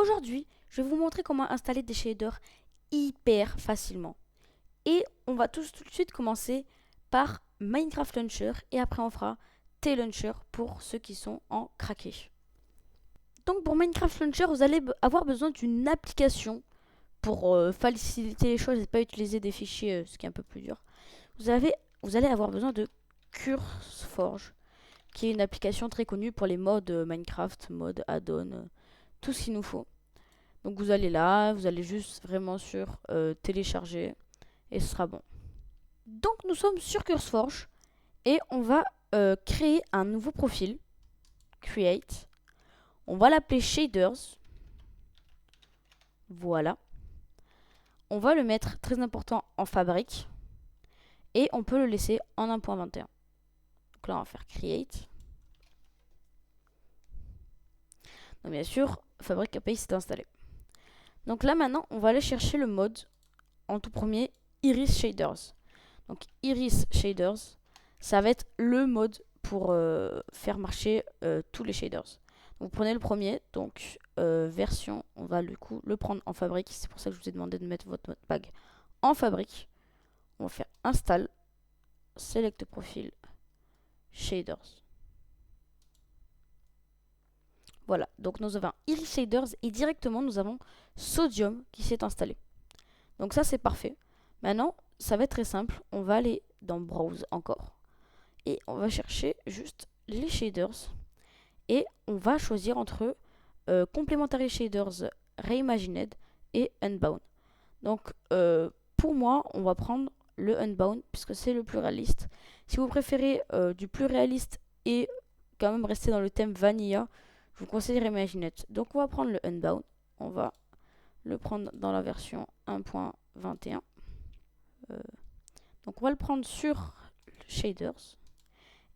aujourd'hui, je vais vous montrer comment installer des shaders hyper facilement. Et on va tout de suite commencer par Minecraft Launcher et après on fera T-Launcher pour ceux qui sont en craqué. Donc pour Minecraft Launcher, vous allez avoir besoin d'une application pour faciliter les choses et pas utiliser des fichiers, ce qui est un peu plus dur. Vous allez avoir besoin de CurseForge, qui est une application très connue pour les mods Minecraft, mods add-on, tout ce qu'il nous faut. Donc vous allez là, vous allez juste vraiment sur télécharger et ce sera bon. Donc nous sommes sur CurseForge et on va créer un nouveau profil, Create. On va l'appeler Shaders. Voilà. On va le mettre, très important, en fabrique. Et on peut le laisser en 1.21. Donc là, on va faire Create. Donc bien sûr, Fabric API s'est installé. Donc là, maintenant, on va aller chercher le mode en tout premier, Iris Shaders. Donc Iris Shaders, ça va être le mode pour faire marcher tous les shaders. Donc, vous prenez le premier, donc version, on va du coup le prendre en fabrique. C'est pour ça que je vous ai demandé de mettre votre modpack en fabrique. On va faire install, select profil, shaders. Voilà, donc nous avons Iris Shaders et directement nous avons Sodium qui s'est installé. Donc ça c'est parfait. Maintenant, ça va être très simple. On va aller dans Browse encore. Et on va chercher juste les shaders. Et on va choisir entre Complementary Shaders Reimagined et Unbound. Donc pour moi, on va prendre le Unbound puisque c'est le plus réaliste. Si vous préférez du plus réaliste et quand même rester dans le thème Vanilla, je vous conseille Reimagined. Donc on va prendre le Unbound. On va le prendre dans la version 1.21. Donc on va le prendre sur Shaders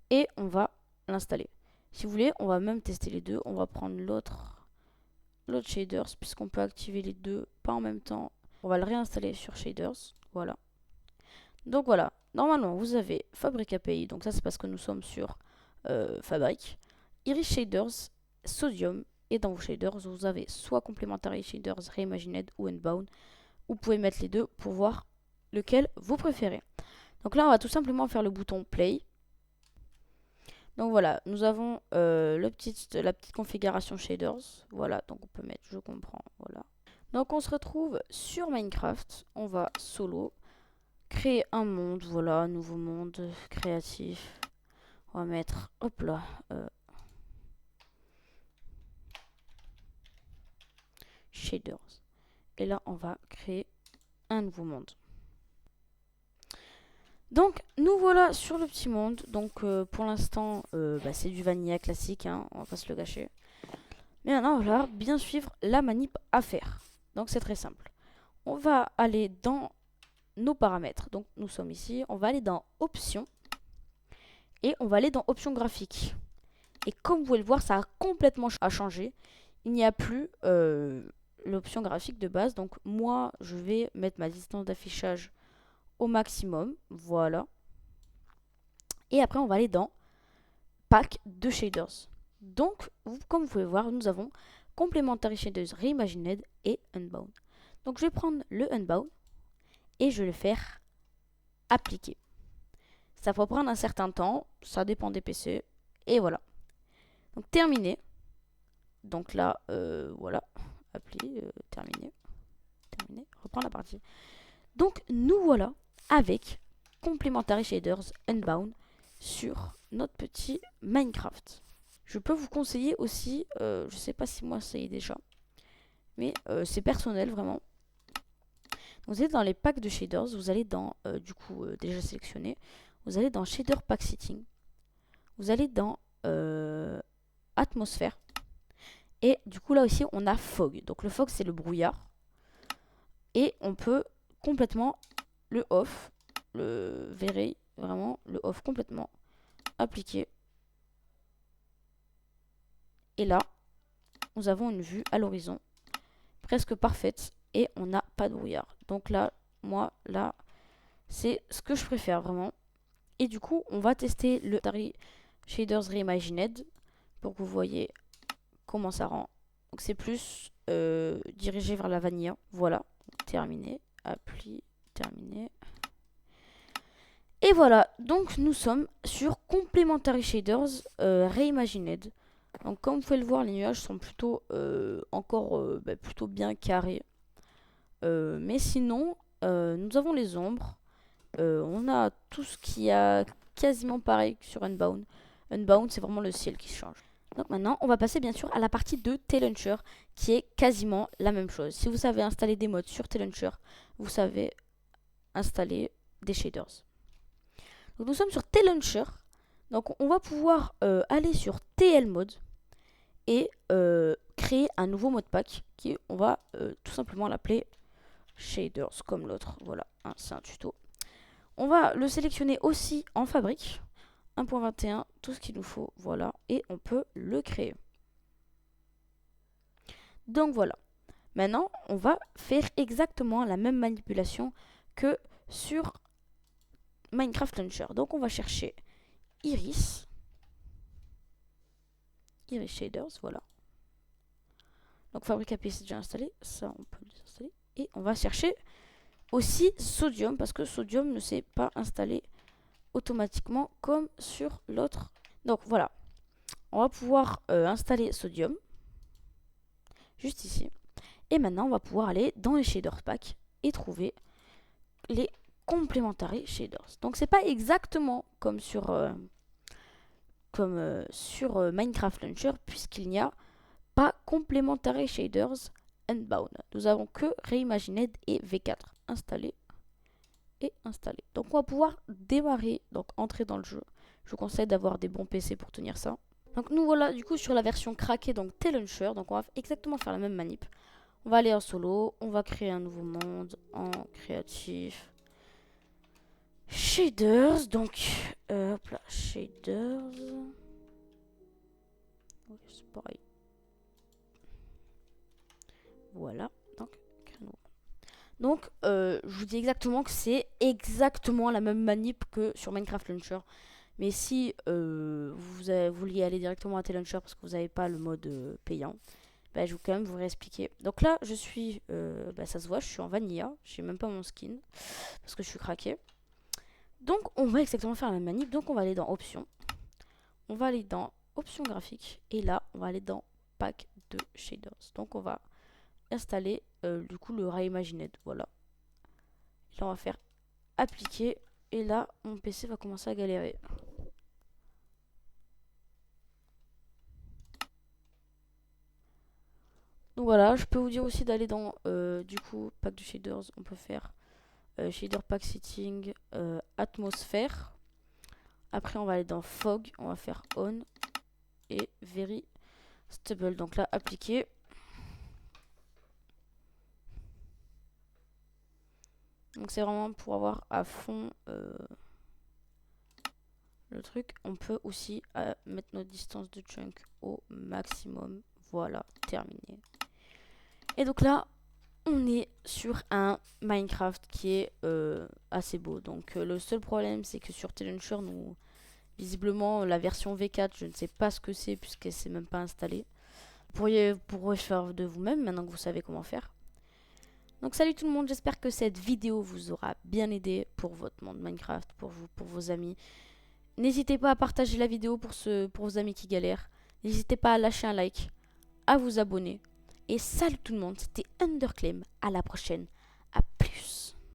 et on va l'installer. Si vous voulez, on va même tester les deux. On va prendre l'autre Shaders puisqu'on peut activer les deux pas en même temps. On va le réinstaller sur Shaders. Voilà. Donc voilà. Normalement, vous avez Fabric API. Donc ça, c'est parce que nous sommes sur Fabric. Iris Shaders, Sodium. Et dans vos shaders, vous avez soit Complementary Shaders Reimagined ou Unbound. Vous pouvez mettre les deux pour voir lequel vous préférez. Donc là, on va tout simplement faire le bouton Play. Donc voilà, nous avons la petite configuration shaders. Voilà, donc on peut mettre je comprends. Voilà. Donc on se retrouve sur Minecraft. On va solo. Créer un monde. Voilà, nouveau monde créatif. On va mettre, hop là, shaders. Et là, on va créer un nouveau monde. Donc, nous voilà sur le petit monde. Donc, pour l'instant, c'est du vanilla classique, hein, on va pas se le gâcher. Mais maintenant, on va bien suivre la manip à faire. Donc, c'est très simple. On va aller dans nos paramètres. Donc, nous sommes ici. On va aller dans Options. Et on va aller dans Options graphiques. Et comme vous pouvez le voir, ça a complètement changé. Il n'y a plus l'option graphique de base. Donc, moi, je vais mettre ma distance d'affichage au maximum, voilà. Et après on va aller dans pack de shaders. Donc comme vous pouvez voir, nous avons Complementary Shaders Reimagined et Unbound. Donc je vais prendre le Unbound et je vais le faire appliquer. Ça peut prendre un certain temps, ça dépend des PC, et voilà. Donc terminé. Donc là, voilà, appli, terminé, reprendre la partie. Donc nous voilà avec Complementary Shaders Unbound sur notre petit Minecraft. Je peux vous conseiller aussi, je sais pas si moi ça y est déjà, mais c'est personnel vraiment. Vous êtes dans les packs de shaders, vous allez dans, du coup déjà sélectionné, vous allez dans Shader Pack Setting, vous allez dans Atmosphère, et du coup là aussi on a Fog. Donc le Fog c'est le brouillard, et on peut complètement le off, le verrez vraiment, le off complètement, appliquer. Et là, nous avons une vue à l'horizon presque parfaite et on n'a pas de brouillard. Donc là, moi, là, c'est ce que je préfère vraiment. Et du coup, on va tester le Shaders Reimagined pour que vous voyez comment ça rend. Donc c'est plus dirigé vers la vanilla. Voilà, terminé. Appli, terminé. Et voilà, donc nous sommes sur Complementary Shaders Reimagined. Donc comme vous pouvez le voir, les nuages sont plutôt encore plutôt bien carrés. Mais sinon, nous avons les ombres. On a tout ce qui a quasiment pareil que sur Unbound. Unbound, c'est vraiment le ciel qui change. Donc maintenant, on va passer bien sûr à la partie de T-Launcher, qui est quasiment la même chose. Si vous savez installer des modes sur T-Launcher, vous savez installer des shaders. Donc nous sommes sur T-Launcher. Donc on va pouvoir aller sur TL Mode et créer un nouveau mode pack qui on va tout simplement l'appeler Shaders comme l'autre. Voilà, hein, c'est un tuto. On va le sélectionner aussi en fabrique. 1.21, tout ce qu'il nous faut, voilà, et on peut le créer. Donc voilà. Maintenant, on va faire exactement la même manipulation que sur Minecraft Launcher. Donc on va chercher Iris. Iris Shaders, voilà. Donc Fabric API c'est déjà installé, ça on peut le désinstaller. Et on va chercher aussi Sodium, parce que Sodium ne s'est pas installé automatiquement comme sur l'autre. Donc voilà, on va pouvoir installer Sodium, juste ici. Et maintenant on va pouvoir aller dans les Shaders Pack et trouver les Complementary Shaders. Donc c'est pas exactement comme sur Minecraft Launcher, puisqu'il n'y a pas Complementary Shaders Unbound. Nous avons que Reimagined et V4 installés et installés. Donc on va pouvoir démarrer, donc entrer dans le jeu. Je vous conseille d'avoir des bons PC pour tenir ça. Donc nous voilà du coup sur la version craquée, donc T-Launcher. Donc on va exactement faire la même manip. On va aller en solo, on va créer un nouveau monde en créatif. Shaders, donc hop là, shaders. C'est pareil. Voilà, donc je vous dis exactement que c'est exactement la même manip que sur Minecraft Launcher. Mais si vous vouliez aller directement à T-Launcher parce que vous n'avez pas le mode payant, bah, je vais quand même vous réexpliquer. Donc là, je suis, ça se voit, je suis en vanilla. Je n'ai même pas mon skin parce que je suis craqué. Donc on va exactement faire la même manip. Donc on va aller dans Options. On va aller dans Options graphiques. Et là, on va aller dans Pack de Shaders. Donc on va installer du coup le Reimagined. Voilà. Là, on va faire appliquer. Et là, mon PC va commencer à galérer. Donc voilà, je peux vous dire aussi d'aller dans du coup pack de shaders. On peut faire shader pack setting atmosphère. Après on va aller dans fog, on va faire on et very stable. Donc là appliquer. Donc c'est vraiment pour avoir à fond le truc. On peut aussi mettre notre distance de chunk au maximum. Voilà, terminé. Et donc là, on est sur un Minecraft qui est assez beau. Donc le seul problème, c'est que sur T-Launcher, nous, visiblement, la version V4, je ne sais pas ce que c'est puisqu'elle s'est même pas installée. Vous pourriez faire de vous-même maintenant que vous savez comment faire. Donc salut tout le monde, j'espère que cette vidéo vous aura bien aidé pour votre monde Minecraft, pour vous, pour vos amis. N'hésitez pas à partager la vidéo pour vos amis qui galèrent. N'hésitez pas à lâcher un like, à vous abonner. Et salut tout le monde, c'était Underclaim. À la prochaine. À plus.